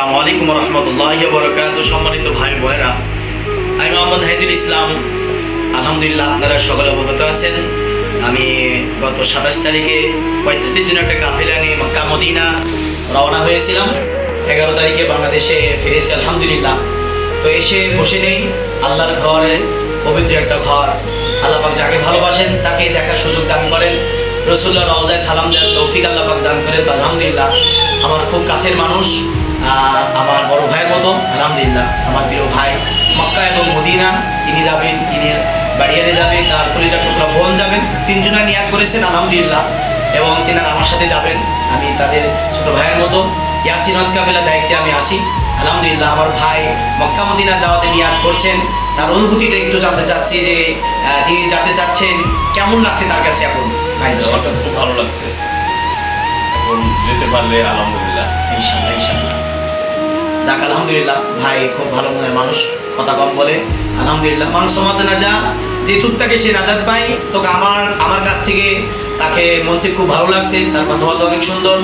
আসসালামু আলাইকুম রহমতুল্লাহি ওয়া বারাকাতুহু। সম্মানিত ভাই বোনেরা, আমি মোহাম্মদ হাইদুল ইসলাম। আলহামদুলিল্লাহ, আপনারা সকলে অবগত আছেন। আমি গত 27 তারিখে 45 জন একটা কাফেলা নিয়ে মক্কা মদিনা রওনা হয়েছিলাম। 11 তারিখে বাংলাদেশে ফিরেছি আলহামদুলিল্লাহ। তো এসে বসে নেই আল্লাহর ঘরে, পবিত্র একটা ঘর। আল্লাহ পাক যাকে ভালোবাসেন তাকে দেখার সুযোগ দান করেন। রসুল্লাহ রওজায় সালাম দেন তৌফিক আল্লাহ পাক দান করেন। তো আলহামদুলিল্লাহ, আমার খুব কাছের মানুষ, আমার বড় ভাইয়ের মতো। আলহামদুলিল্লাহ, আমার প্রিয় ভাই মক্কা এবং মদিনা তিনি যাবেন, তিনি বাড়িয়ারে যাবেন, তার কলিজার টুকরা বোন যাবেন। তিনজনা নিয়াত করেছেন আলহামদুলিল্লাহ, এবং তিনারা আমার সাথে যাবেন। আমি তাদের ছোট ভাইয়ের মতো ইয়াসিন হজ কাফেলার দায়িত্বে আমি আসি আলহামদুলিল্লাহ। আমার ভাই মক্কা মদিনা যাওয়াতে নিয়াত করছেন, তার অনুভূতিটা একটু জানতে চাচ্ছি যে তিনি জানতে চাচ্ছেন কেমন লাগছে তার কাছে এখন। ভাই আমার কাছে খুব ভালো লাগছে, এখন যেতে পারলে আলহামদুলিল্লাহ। ইনশাল্লাহ ইনশাল্লাহ, যাক আলহামদুলিল্লাহ। ভাই খুব ভালো মনের মানুষ, কথা কম বলে। আলহামদুলিল্লাহ, মানুষ সমাজে না যা যে চুপ থাকে সে নাজাত পায়। তো আমার কাছ থেকে তাকে মনতে খুব ভালো লাগছে, তার কথাবার্তা অনেক সুন্দর।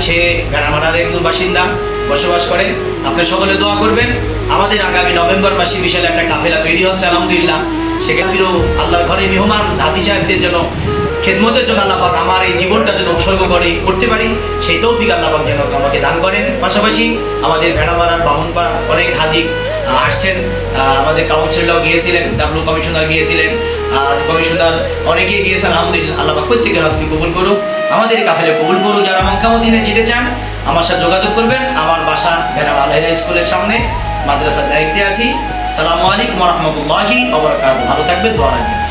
সে ভেড়ামারার একজন বাসিন্দা, বসবাস করে। আপনি সকলে দোয়া করবেন। আমাদের আগামী নভেম্বর মাসে বিশাল একটা কাফেলা তৈরি হচ্ছে আলহামদুলিল্লাহ। সেখানে আল্লাহর ঘরে মেহমান হাজী সাহেবদের জন্য, খেদমতের জন্য আল্লাহ পাক আমার এই জীবনটা যেন উৎসর্গ করতে পারি, সেই তৌফিক আল্লাহ পাক যেন আমাকে দান করেন। পাশাপাশি আমাদের ভেড়ামারার বামুনপাড়া অনেক হাজী আসছেন। আমাদের কাউন্সিলরাও গিয়েছিলেন, ডাব্লিউ কমিশনার গিয়েছিলেন, কমিশনার অনেকেই গিয়েছেন। আলহামদুলিল্লাহ, আল্লাহ পাক প্রত্যেকের হজকে কবুল করুক, আমাদের কাফেলা কবুল করুক। যারা মক্কা মদিনায় যেতে চান আমার সাথে যোগাযোগ করবেন। আমার বাসা ভেড়ামারা আল হিলাল স্কুলের সামনে, মাদ্রাসার দায়িত্বে আছি। আসসালামু আলাইকুম ওয়া রাহমাতুল্লাহি ওয়া বারাকাতুহু। ভালো থাকবেন, দোয়া রাখবেন।